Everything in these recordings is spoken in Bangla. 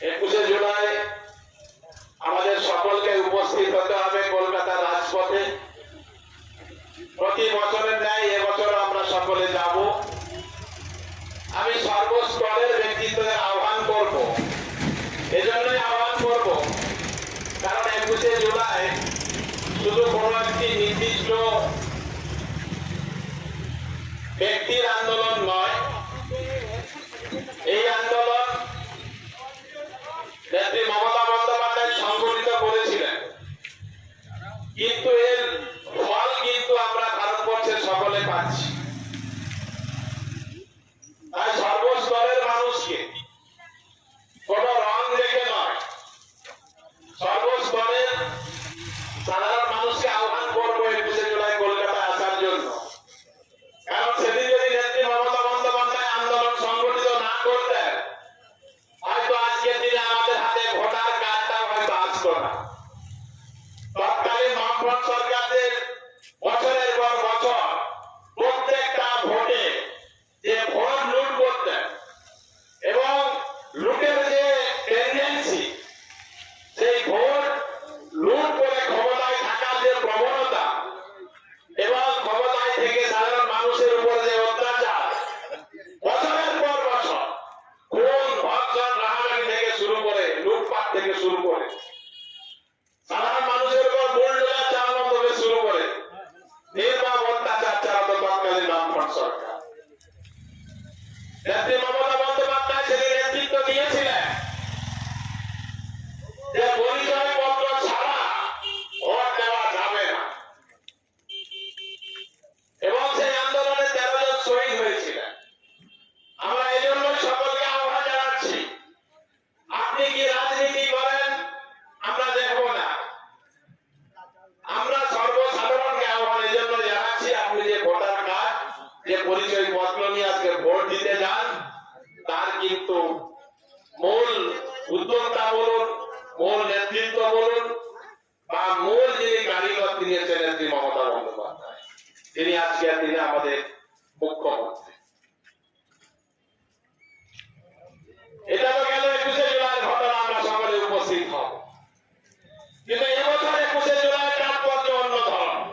21শে জুলাই আমাদের সকলকে উপস্থিত হতে হবে কলকাতার রাজপথে। প্রতি বছরের ন্যায় এবছর আমরা সকলে যাব। আমি সর্বস্তরের ব্যক্তিত্বদের আহ্বান করব, এজন্যই আহ্বান করব কারণ 21শে জুলাই শুধু কোনো একটি নির্দিষ্ট ব্যক্তির আন্দোলন নয়। এই আন্দোলন নেত্রী মমতা বন্দ্যোপাধ্যায় সংগঠিত করেছিলেন, কিন্তু এর ফল কিন্তু আমরা ভারতবর্ষের সকলে পাচ্ছি। তাই সর্বস্তরের মানুষকে কোন রং দেখে নয়, সর্বস্তরের সাধারণ মানুষকে আহ্বান করবো 21শে জুলাই কলকাতায় আসার জন্য। কারণ সেদিন যদি নেত্রী মমতা বন্দ্যোপাধ্যায় আন্দোলন সংগঠিত না করতেন, হয়তো আজকের দিনে আমাদের হাতে ভোটার কার্ডটা হয়তো আসতো না। তৎকালীন বামফ্রন্ট সরকারদের বছরের পর বছর প্রত্যেকটা ভোটে যে ভোট লুট করতেন এবং লুটের যে টেন্ডেন্সি, সেই ভোট লুট করে ক্ষমতায় থাকার যে প্রবণতা এবং ক্ষমতায় থেকে সাধারণ মানুষের উপর যে অত্যাচার, বছরের পর বছর খুন, ধর্ষণ, রাহাজানি থেকে শুরু করে লুটপাট থেকে শুরু করে সাধারণ মানুষের উপর বুলডোজার চালানো থেকে শুরু করে নির্মম অত্যাচার চালাতো তৎকালীন বামফ্রন্ট সরকার। নেত্রী মমতা বন্দ্যোপাধ্যায় সেদিন নেতৃত্ব দিয়েছিলেন যে পরিচয়পত্র ছাড়া ভোট দেওয়া যাবে না, এবং সেই আন্দোলনে 13 জন শহীদ হয়েছিলেন। আমরা এই জন্য সকলকে আহ্বান জানাচ্ছি, আপনি কি রাজনীতি করেন আমরা দেখব না, আমরা সর্বসাধারণকে আহ্বান এই জন্য জানাচ্ছি, আপনি যে ভোটার কার্ড, যে পরিচয়পত্র নিয়ে আজকে ভোট দিতে যান, তার কিন্তু মূল উদ্যোক্তা বলুন, মূল নেতৃত্ব বলুন বা মূল যিনি কারিগর তিনি হচ্ছেন নেত্রী মমতা বন্দ্যোপাধ্যায়, তিনি আজকের দিনে আমাদের মুখ্যমন্ত্রী। এটা তো গেল 21শে জুলাইয়ের ঘটনা, আমরা সকলে উপস্থিত হব। কিন্তু এবছর 21শে জুলাইয়ের তাৎপর্য অন্য ধরনের,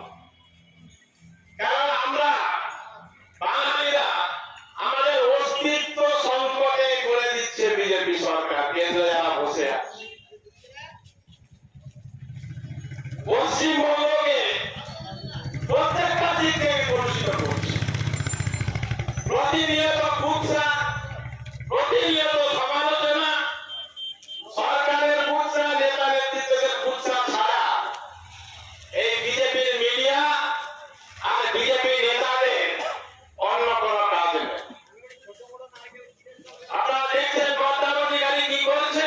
কারণ আমরা বাঙালিরা আমাদের অস্তিত্ব সংকটে করে দিচ্ছে বিজেপি সরকার, কেন্দ্রে যারা বসে আছে। পশ্চিমবঙ্গকে প্রত্যেকটা দিক থেকে কলুষিত করছে, প্রতিনিয়ত কুৎসা, প্রতিনিয়ত সমালোচনা, সরকারের কুৎসা, নেতা নেতৃত্বের কুৎসা ছাড়া এই বিজেপির মিডিয়া আর বিজেপি নেতাদের অন্য কোনো কাজ নেই। আপনারা দেখছেন গদ্দার অধিকারী কি করছে,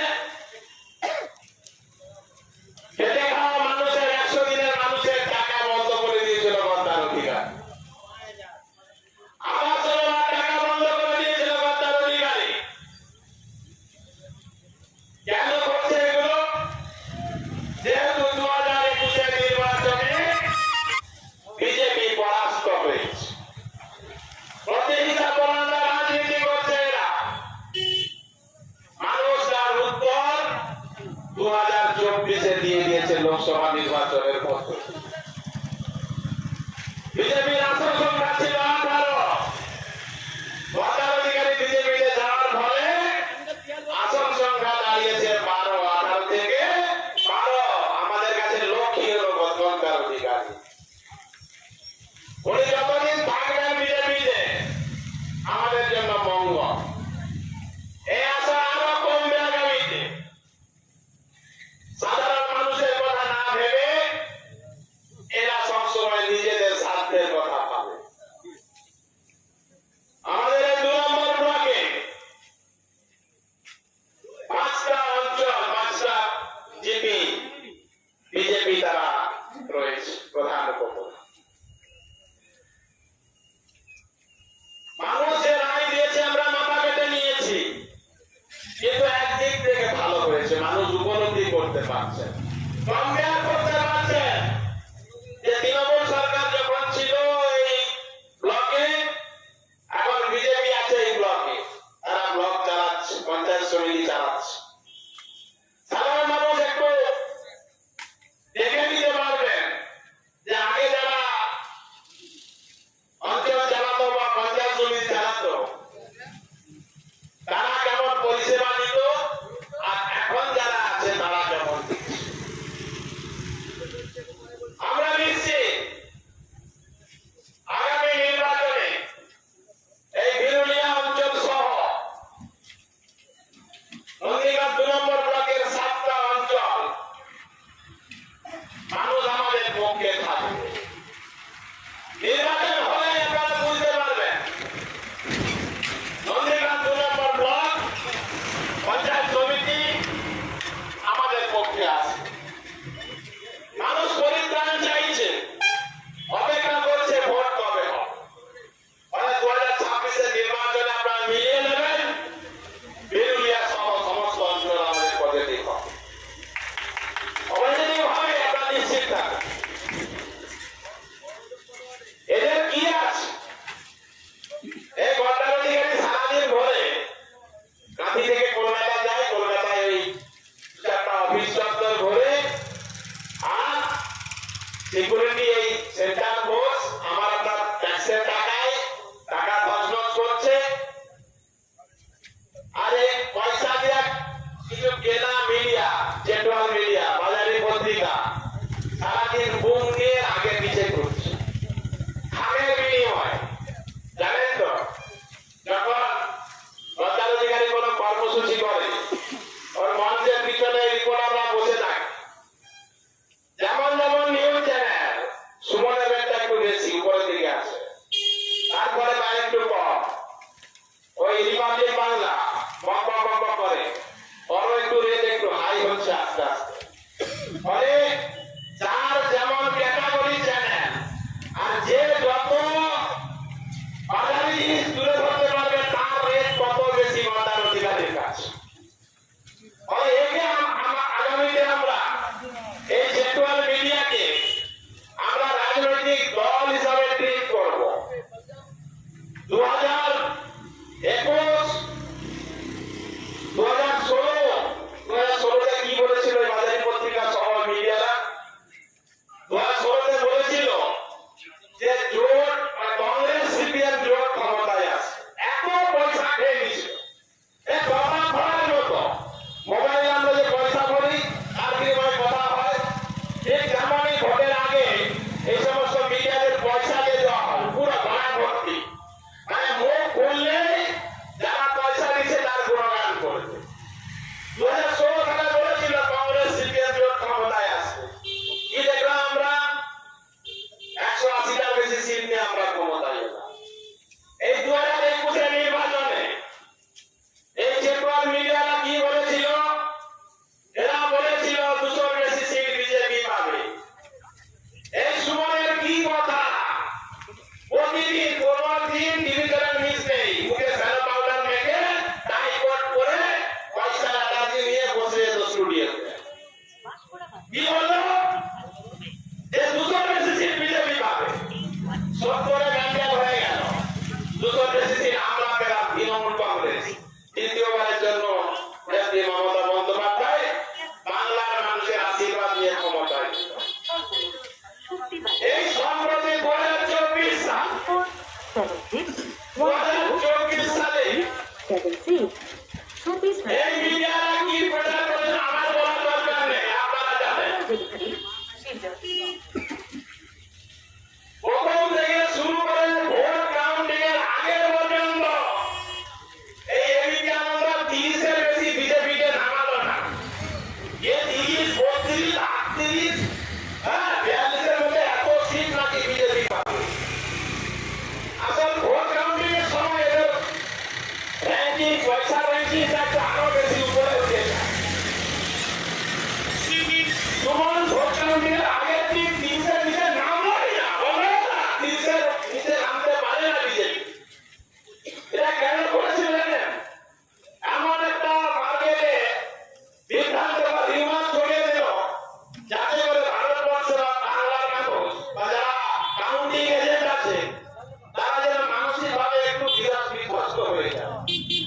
খেটে খাওয়া মানুষের 100 দিনের মানুষের টাকা বন্ধ করে দিয়েছিল গদ্দার অধিকারী, আবাস যোজনার টাকা বন্ধ করে দিয়েছিল গদ্দার অধিকারী। কেন করছে এগুলো? যেহেতু 2021 নির্বাচনে বিজেপি পরাস্ত হয়েছে, প্রতিহিংসা পরায়ণ রাজনীতি করছে এরা। মানুষ তার উত্তর 2024-এ দিয়ে দিয়েছে লোকসভা নির্বাচনের পদ্ধতি। বিজেপির আসন সংখ্যা ছিল 18, গদ্দার অধিকারী বিজেপিতে যাওয়ার ফলে আসন সংখ্যা দাঁড়িয়েছে 12, 18 থেকে 12। আমাদের কাছে লক্ষ্মী হলো গদ্দার অধিকারী। উনি যতদিন থাকবেন বিজেপিতে আমাদের জন্য মঙ্গল। এই আশা আরো কমবে আগামীতে। সাধারণ মানুষের কথা না ভেবে এরা সবসময় নিজেদের স্বার্থের কথা ভাবে। আমাদের এই 2 নম্বর ব্লকে 5টা অঞ্চল, 5টা জিপি বিজেপি তারা রয়েছে প্রধান উপপ্রধান। মানুষ যে রায় দিয়েছে আমরা মাথা পেতে নিয়েছি, কিন্তু একদিক থেকে ভালো হয়েছে, মানুষ উপলব্ধি করতে পারছে, কম্পেয়ার করতে পারছে যে তৃণমূল সরকার যখন ছিল এই ব্লকে, এখন বিজেপি আছে এই ব্লকে, তারা ব্লক চালাচ্ছে, পঞ্চায়েত সমিতি চালাচ্ছে। 2016 সালে বলেছিল কংগ্রেস সিপিএম জোট ক্ষমতায় আসবে, কি দেখলাম আমরা 180টার বেশি সিট নিয়ে আমরা ক্ষমতায় এলাম। এই 2021 এর নির্বাচনে এই চেপার মিডিয়ারা কি বলেছিল? এরা বলেছিল 200 বেশি সিট বিজেপি পাবে। এই সুমনের কি কথা? প্রতিদিন কোনদিন ডিভিশনের মিস নেই, মুখে স্যালো পাউডার মেখে টাই কোট পরে পয়সা টাকা নিয়ে বসে যেত স্টুডিওতে। কি বললো? যে 200 বেশি সিট বিজেপি পাবে। 70 ব্যান্ডেল হয়ে গেল, 200 বেশি সিট আমরা পেলাম তৃণমূল কংগ্রেস। দ্বিতীয়বারের জন্য নেত্রী মমতা বন্দ্যোপাধ্যায় বাংলার মানুষের আশীর্বাদ নিয়ে ক্ষমতায়। এই সম্প্রতি 2024 সালে এই মিডিয়ারা কি প্রচার করেছে আমার বলার দরকার নেই, আপনারা জানেন। প্রথম থেকে শুরু করে ভোট কাউন্টিং এর আগের পর্যন্ত এই এবিপি আনন্দ 30 এর বেশি বিজেপিকে নামালো না। যে 30, 32, 38, 42 এর মধ্যে এত সিট নাকি বিজেপি পাবে। আসল ভোট কাউন্টিং এর সময় এদের র্যাঙ্কিং, পয়সা র্যাঙ্কিং আরো বেশি উপরে উঠে যায়। সুমন ভোট কাউন্টিং এর আগের দিন 30 এর নিচে নামলোই না, বলে না 30 এর নিচে নামতে পারে না বিজেপি। এটা কেন করেছিল জানেন? এমন একটা মার্কেটে বিভ্রান্ত বা রিমান্ড ছড়িয়ে দিল, যাতে করে ভারতবর্ষ বা বাংলার মানুষ বা যারা কাউন্টিং এজেন্ট আছে তারা যেন মানসিক ভাবে একটু বিধ্বস্ত হয়ে যায়।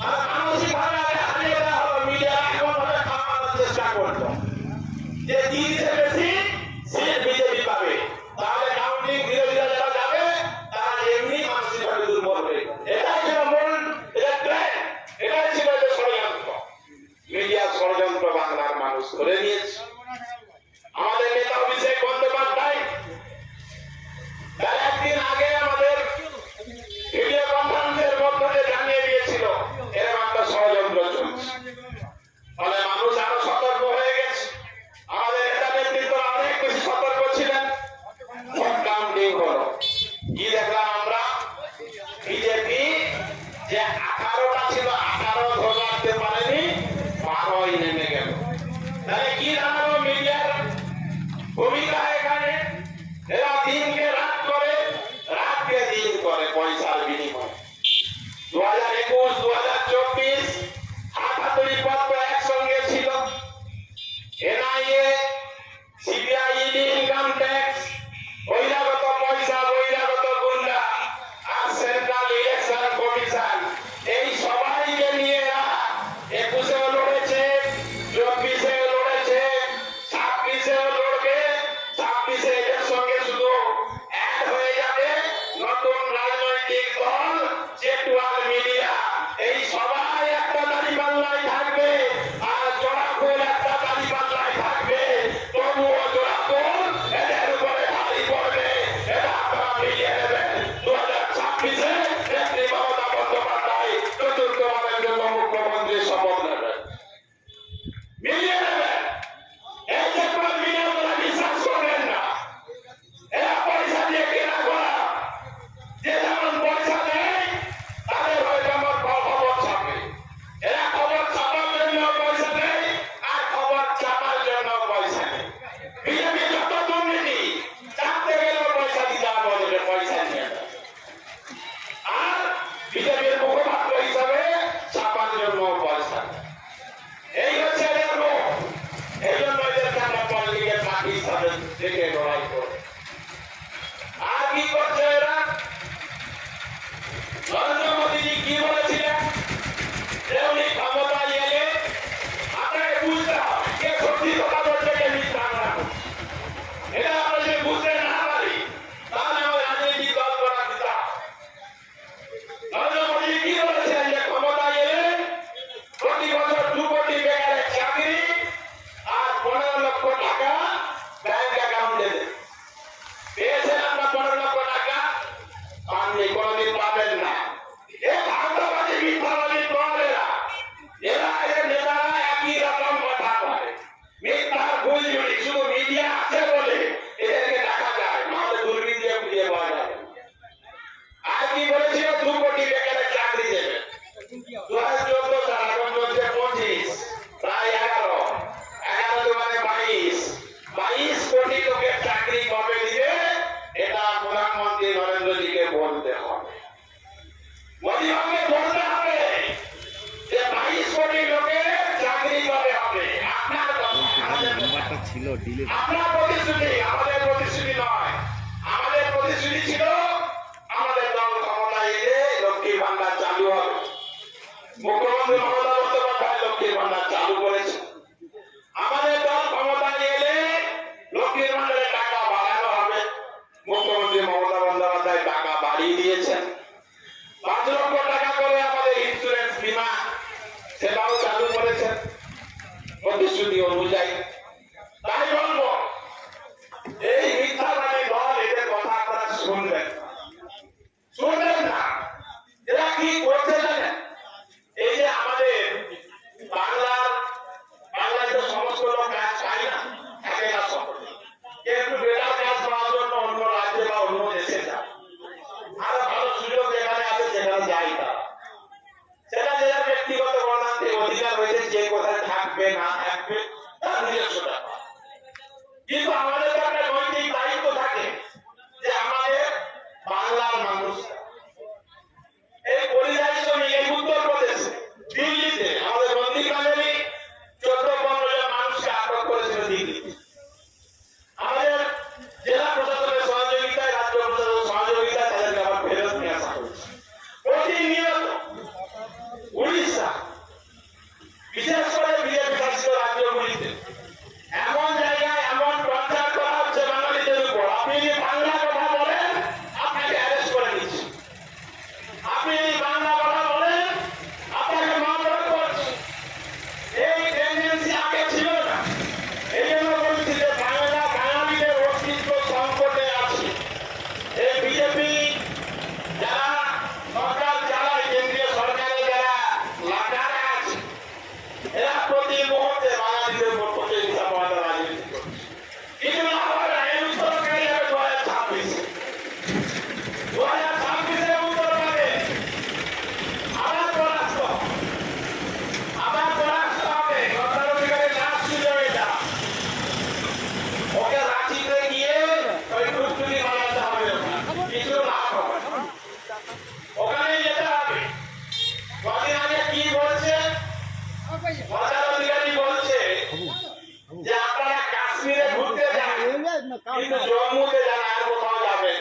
আর মানসিক ভাবে হারিয়ে দেওয়া হলো। মিডিয়া এমন ভাবে খাওয়ানোর চেষ্টা করতো যে 30 এর বেশি সিট বিজেপি পাবে, তাহলে কাউন্টিং ধীরে ধীরে যারা যাবে তারা এমনি মানসিক ভাবে দুর্বল হয়ে যাবে। এটাই ছিল মূল, এটা ট্রেন্ড, এটাই ছিল যে ষড়যন্ত্র। মিডিয়া ষড়যন্ত্র বাংলার মানুষ করে নিয়েছে। আমাদের নেতা অভিষেক বন্দ্যোপাধ্যায় তার একদিন আগে আমাদের ভিডিও কনফারেন্সের মধ্যে জানিয়ে দিয়েছিল এরকম একটা ষড়যন্ত্র চলছে। ফলে মানুষ আরো সতর্ক হয়ে গেছে। আমাদের নেতা নেতৃত্ব অনেক বেশি সতর্ক ছিলেন। ভোট কাউন্টিং হলো, কি দেখলাম আমরা? বিজেপি যে 18টা ছিল 18 ধরে রাখতে পারেনি, 12ই নেমে গেল। তাহলে কি দাঁড়ালো মিডিয়ার ভূমিকা এখানে? এরা দিনকে রাত করে, রাতকে দিন করে পয়সার বিনিময়ে। 2021, 2024 হাতাহাতি পত্র একসঙ্গে আমরা প্রতিশ্রুতি, আমাদের প্রতিশ্রুতি নয়, আমাদের প্রতিশ্রুতি ছিল আমাদের দল ক্ষমতায় এলে লক্ষ্মীর ভান্ডার চালু হবে। মুখ্যমন্ত্রী মমতা বন্দ্যোপাধ্যায় লক্ষ্মীর ভান্ডার চালু করেছে। আমাদের দল ক্ষমতায় এলে লক্ষ্মীর ভান্ডারে টাকা বাড়ানো হবে। মুখ্যমন্ত্রী মমতা বন্দ্যোপাধ্যায় টাকা বাড়িয়ে দিয়েছেন। 5 লক্ষ টাকা করে আমাদের ইন্স্যুরেন্স বীমা সেটাও চালু করেছেন প্রতিশ্রুতি অনুযায়ী। তাই বলবো, এই মিথ্যাবাদী দল এদের কথা আপনারা শুনবেন না। এরা কি করছে জানেন? এই যে আমাদের বাংলায় তো সমস্ত লোক কাজ পায় না, থাকে না সকলে, কিন্তু বেটার কাজ পাওয়ার জন্য অন্য রাজ্যে বা অন্য দেশে যায়। আরো ভালো সুযোগ যেখানে আছে সেখানে যায় তারা। সেটা যাদের ব্যক্তিগত গণতান্ত্রিক অধিকার রয়েছে, যে কোথায় থাকবে না থাকবে তার নিজস্ব ব্যাপার। কিন্তু আমাদের তো একটা নৈতিক দায়িত্ব থাকে যে আমাদের বাংলার মানুষ এই পরিযায়ী শ্রমিক এই উত্তরপ্রদেশে দিল্লিতে আমাদের বন্দিখানে 14-15 জন মানুষকে আটক করেছিল দিল্লিতে। আমাদের জেলা প্রশাসনের সহযোগিতায়, রাজ্য প্রশাসনের সহযোগিতায় তাদেরকে আবার ফেরত নিয়ে আসা হয়েছে। প্রতিনিয়ত উড়িষ্যা, বিশেষ করে বিজেপি শাসিত রাজ্যগুলিতে এমন জায়গায় এমন টর্চার করা হচ্ছে বাঙালিদের উপর। আপনি যদি বাংলা কথা বলেন আপনাকে অ্যারেস্ট করে দিচ্ছে, আপনি যদি বাংলা কথা বলেন আপনাকে মামলা করছে। এই টেন্ডেন্সি আগে ছিল না। এই জন্য বলছি যে বাঙালিদের অস্তিত্ব সংকটে আছে। এই বিজেপি যারা সরকার চালায়, কেন্দ্রীয় সরকারে যারা লাটারা আছে, এরা প্রতি মুহূর্তে বাঙালিদের উপর প্রতিহিংসা করার রাজনীতি করছে। কিছু না হলে এর উত্তর পেয়ে যাবে 2026-এ উত্তর পাবে। আবার পরাস্ত হবে। গণতান্ত্রিকের লাশ ছিল এটা। ওকে রাঁচিতে গিয়ে ওই টুকটুকি বানাতে হবে, কিছু না হবে, ওখানে যেতে হবে। কদিন আগে কি বলছে গণতান্ত্রিক বলছে যে আপনারা কাশ্মীরে ঘুরতে যান কিন্তু জম্মুতে যান, আর কোথাও যাবেন।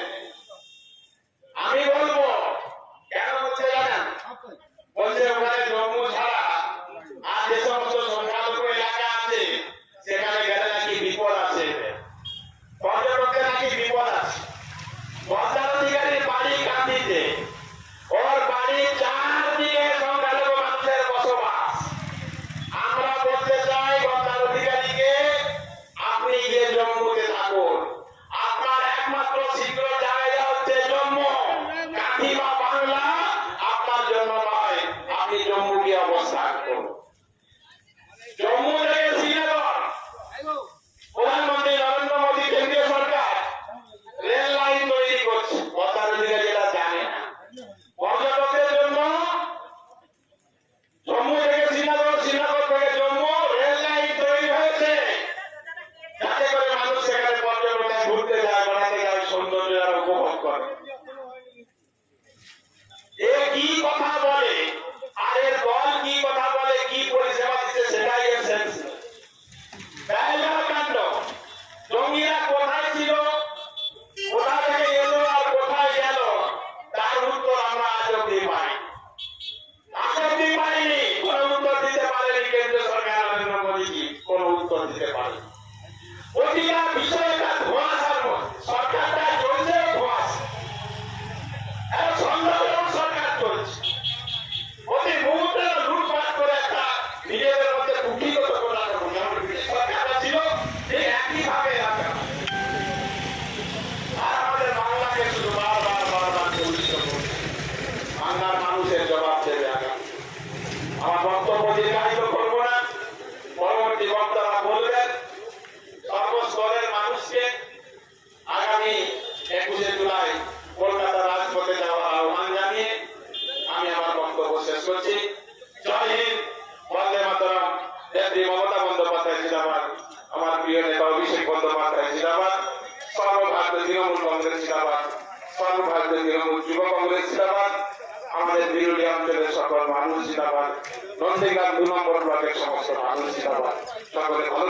আমি বলবো কেন বলছে জানেন? বলছে ওখানে জম্মু ছাড়া আর যে সমস্ত সংখ্যালঘু এলাকা আছে সেখানে গেলে নাকি বিপদ আছে, পর্যটকদের নাকি বিপদ আছে। গণতান্ত্রিকের বাড়ি কান্দিতে, ওর বাড়ির চারদিকে সংখ্যালঘু মানুষের বসবাস। আমরা বলতে চাই গণতান্ত্রিককে, আপনি গিয়ে জম্মুতে থাকুন। আপনার একমাত্র শীঘ্র জায়গা হচ্ছে জম্মু, কাঠিমা বাংলা আপনার জন্য নয়। আপনি জম্মু গিয়ে অবস্থান করুন। জম্মু থেকে শ্রীনগর প্রধানমন্ত্রী নরেন্দ্র মোদী, কেন্দ্রীয় সরকার রেল লাইন তৈরি করছে। গণতান্ত্রিক যেটা জানে না, পর্যটকদের জন্য জম্মু থেকে শ্রীনগর, শ্রীনগর থেকে জম্মু রেল লাইন তৈরি হয়েছে, যাতে করে মানুষ সেখানে পর্যটনে ঘুরতে যায়, বেড়াতে যায়, সৌন্দর্য আর উপভোগ করে। এ কি কথা বলে আর এর দল কি কথা বলে, কি পরিষেবা দিচ্ছে সেটাই এর সেন্স। কাণ্ড, জঙ্গিরা কোথায় ছিল, কোথা থেকে এলো আর কোথায় গেল, তার উত্তর আমরা আজ অব্দি পাই। কোন উত্তর দিতে পারেনি কেন্দ্রীয় সরকার, নরেন্দ্র মোদীজি কোন উত্তর দিতে পারেনি। প্রতিটা বিষয়টা ধোঁয়াশার মধ্যে, সরকারটা চলছে ধোঁয়াশা, সন্দেহজনক সরকার চলছে। প্রতি মুহূর্তে লুটপাট করে একটা নিজেদের মধ্যে কুটিগত করা সরকারটা ছিল, ঠিক একইভাবে আর আমাদের বাংলাকে শুধু বারবার চলিত করছে। বাংলার মানুষের জবাব দেবে আগামী। আমার বক্তব্য দীর্ঘায়িত করবো না, পরবর্তী বক্তারা বলবেন। সর্বস্তরের মানুষকে আগামী 21শে জুলাই কলকাতা রাজপথে যাওয়ার আহ্বান জানিয়ে আমি আমার বক্তব্য শেষ করছি। জয় হিন্দ, বন্দে মাতরম। নেত্রী মমতা বন্দ্যোপাধ্যায় জিন্দাবাদ, আমার প্রিয় নেতা অভিষেক বন্দ্যোপাধ্যায় জিন্দাবাদ, সর্বভারতীয় তৃণমূল কংগ্রেস জিন্দাবাদ, সর্বভারতীয় তৃণমূল যুব কংগ্রেস জিন্দাবাদ, আমাদের বিরোধী অঞ্চলের সকল মানুষ জিন্দাবাদ, নন্দীগ্রাম 2 নম্বর ব্লকের সমস্ত মানুষ জিন্দাবাদ। সকলে ভালো